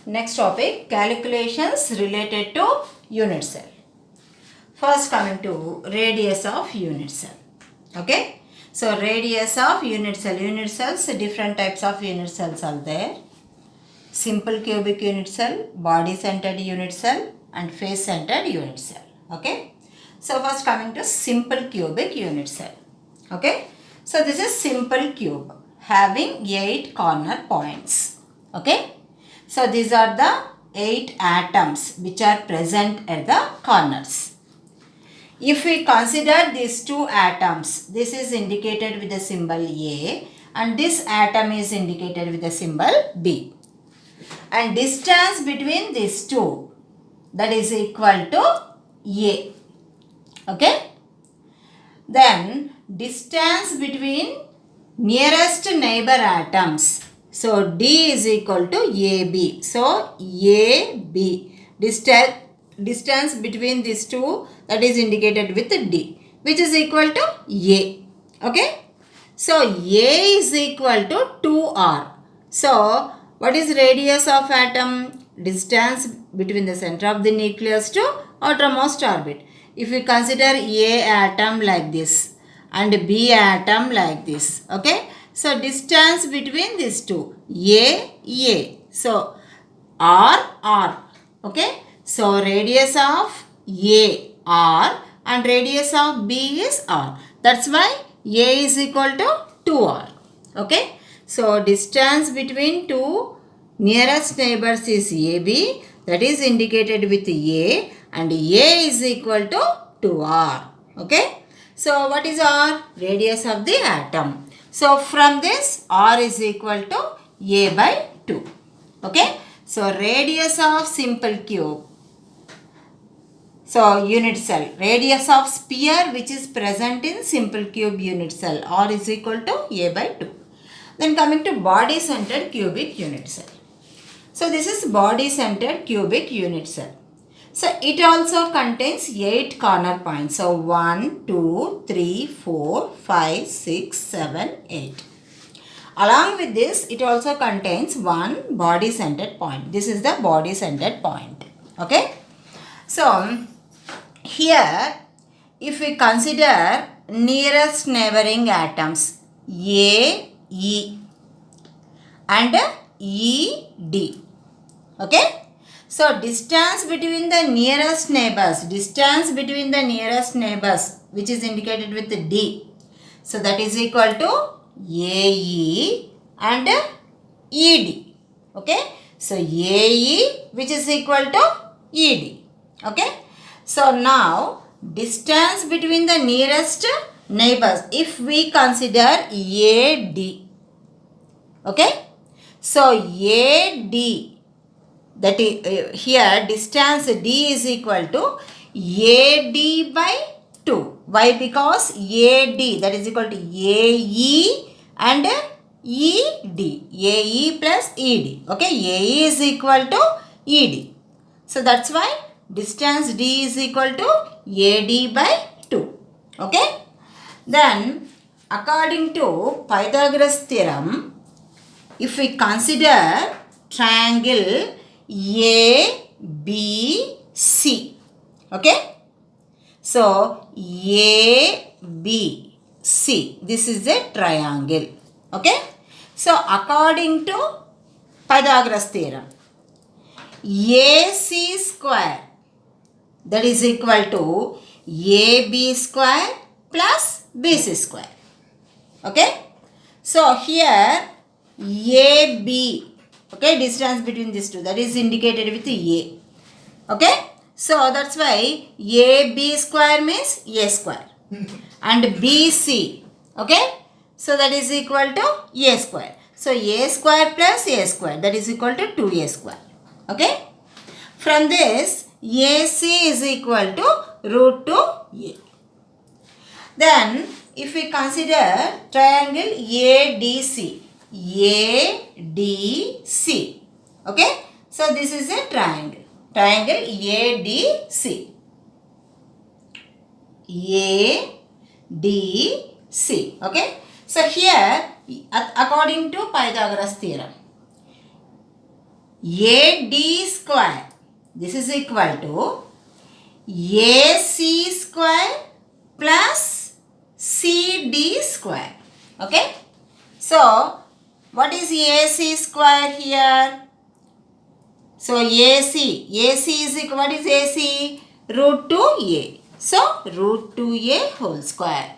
Next topic, calculations related to unit cell. First coming to radius of unit cell. Okay. So radius of unit cells, different types of unit cells are there. Simple cubic unit cell, body centered unit cell and face centered unit cell. Okay. So first coming to simple cubic unit cell. Okay. So this is simple cube having 8 corner points. Okay. So these are the 8 atoms which are present at the corners. If we consider these 2 atoms, this is indicated with the symbol A and this atom is indicated with the symbol B. And distance between these 2, that is equal to A. Okay. Then distance between nearest neighbor atoms. So D is equal to AB. So AB. Distance between these 2, that is indicated with D, which is equal to A. Okay. So A is equal to 2R. So what is radius of atom? Distance between the center of the nucleus to outermost orbit. If we consider A atom like this and B atom like this. Okay. So distance between these 2, A. So R. Okay. So radius of A R and radius of B is R. That's why A is equal to 2R. Okay. So distance between 2 nearest neighbors is AB, that is indicated with A, and A is equal to 2R. Okay. So what is R? Radius of the atom. So from this R is equal to A by 2. Okay. So radius of simple cube. So unit cell, radius of sphere which is present in simple cube unit cell, R is equal to A by 2. Then coming to body centered cubic unit cell. So this is body centered cubic unit cell. So it also contains 8 corner points. So 1, 2, 3, 4, 5, 6, 7, 8. Along with this, it also contains one body centered point. This is the body centered point. Okay. So here, if we consider nearest neighboring atoms A, E and E, D. Okay. So distance between the nearest neighbors, which is indicated with D. So that is equal to AE and ED. Okay. So AE which is equal to ED. Okay. So now distance between the nearest neighbors, if we consider AD. Okay. So AD, that is here distance D is equal to AD by 2. Why? Because AD, that is equal to AE and ED. AE plus ED. Okay. AE is equal to ED. So that's why distance D is equal to AD by 2. Okay. Then according to Pythagoras theorem, if we consider triangle ABC. Okay. So ABC, this is a triangle. Okay. So according to Pythagoras theorem, AC square, that is equal to AB square plus BC square. Okay. So here AB, okay, distance between these 2, that is indicated with A. Okay. So that's why AB square means A square and BC. Okay. So that is equal to A square. So A square plus A square, that is equal to 2A square. Okay. From this, AC is equal to root 2A. Then if we consider triangle ADC. ADC. Okay. So this is a triangle. Triangle ADC. ADC. Okay. So here according to Pythagoras theorem, AD square. This is equal to AC square plus CD square. Okay. So, what is AC square here? So, AC is equal, what is AC? Root 2A. So, root 2A whole square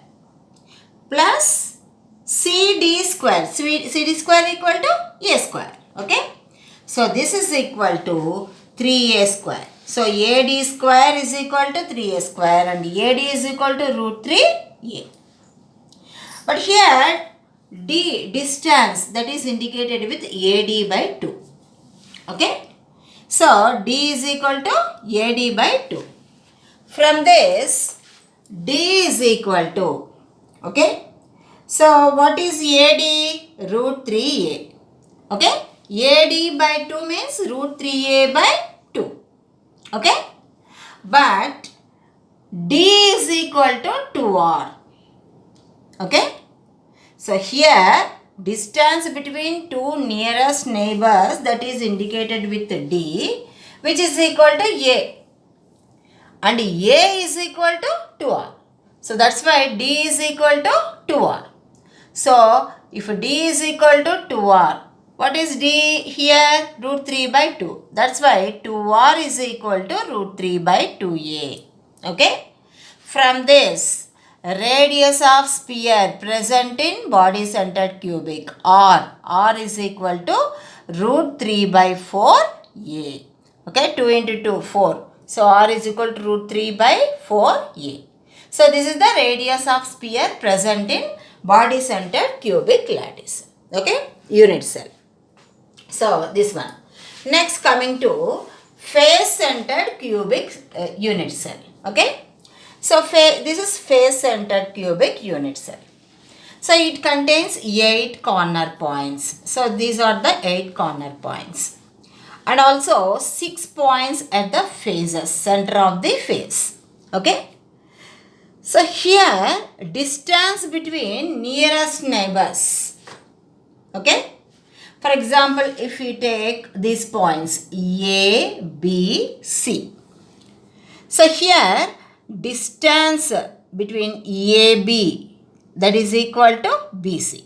plus CD square. CD square equal to A square. Okay. So, this is equal to 3A square. So, AD square is equal to 3A square and AD is equal to root 3A. But here, D distance, that is indicated with AD by 2. Okay. So, D is equal to AD by 2. From this, D is equal to, okay. So, what is AD? Root 3A. Okay. AD by 2 means root 3A by 2. Okay. But D is equal to 2R. Okay. So, here distance between two nearest neighbors, that is indicated with D, which is equal to A. And A is equal to 2R. So, that's why D is equal to 2R. So, if D is equal to 2R, what is D here? Root 3 by 2. That's why 2R is equal to root 3 by 2A. Okay. From this, radius of sphere present in body centered cubic R is equal to root 3 by 4A. Okay. 2 into 2, 4. So, R is equal to root 3 by 4A. So, this is the radius of sphere present in body centered cubic lattice. Okay. Unit cell. So, this one. Next, coming to face-centered cubic unit cell. Okay. So, this is face-centered cubic unit cell. So, it contains 8 corner points. So, these are the 8 corner points. And also 6 points at the faces, center of the face. Okay. So, here distance between nearest neighbors. Okay. For example, if we take these points A, B, C. So, here distance between AB, that is equal to BC.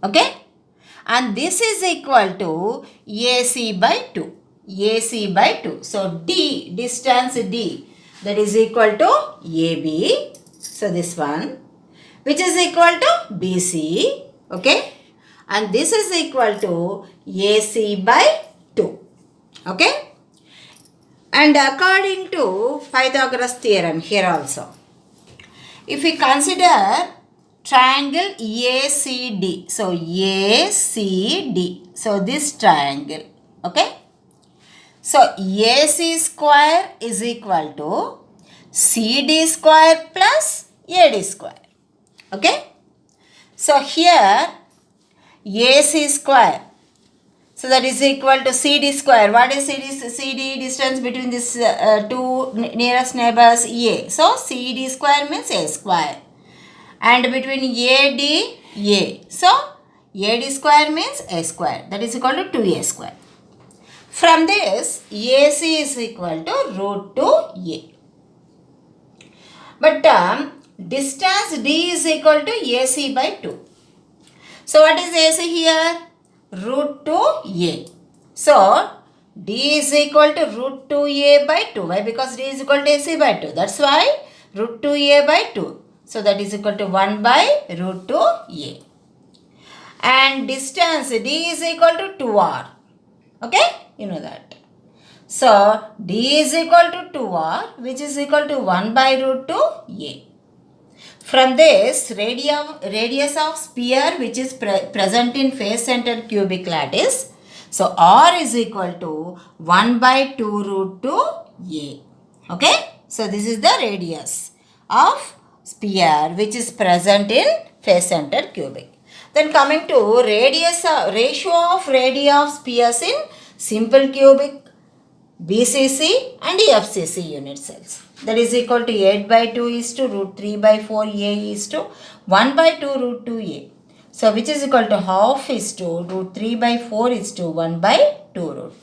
Okay. And this is equal to AC by 2. AC by 2. So, D, distance D, that is equal to AB. So, this one, which is equal to BC. Okay. And this is equal to AC by 2. Okay. And according to Pythagoras theorem here also, if we consider triangle ACD, so ACD, so this triangle, okay. So, AC square is equal to CD square plus AD square. Okay. So, here AC square. So, that is equal to CD square. What is CD distance between these two nearest neighbors? A. So, CD square means A square. And between AD, A. So, AD square means A square. That is equal to 2A square. From this, AC is equal to root 2A. But distance D is equal to AC by 2. So, what is AC here? Root 2A. So, D is equal to root 2A by 2. Why? Because D is equal to AC by 2. That's why root 2A by 2. So, that is equal to 1 by root 2A. And distance D is equal to 2R. Okay? You know that. So, D is equal to 2R, which is equal to 1 by root 2A. From this, radius of sphere which is present in face-centered cubic lattice. So, R is equal to 1 by 2 root 2A. Okay? So, this is the radius of sphere which is present in face-centered cubic. Then coming to ratio of radii of spheres in simple cubic, BCC and FCC unit cells. That is equal to 8 by 2 is to root 3 by 4A is to 1 by 2 root 2A. So, which is equal to half is to root 3 by 4 is to 1 by 2 root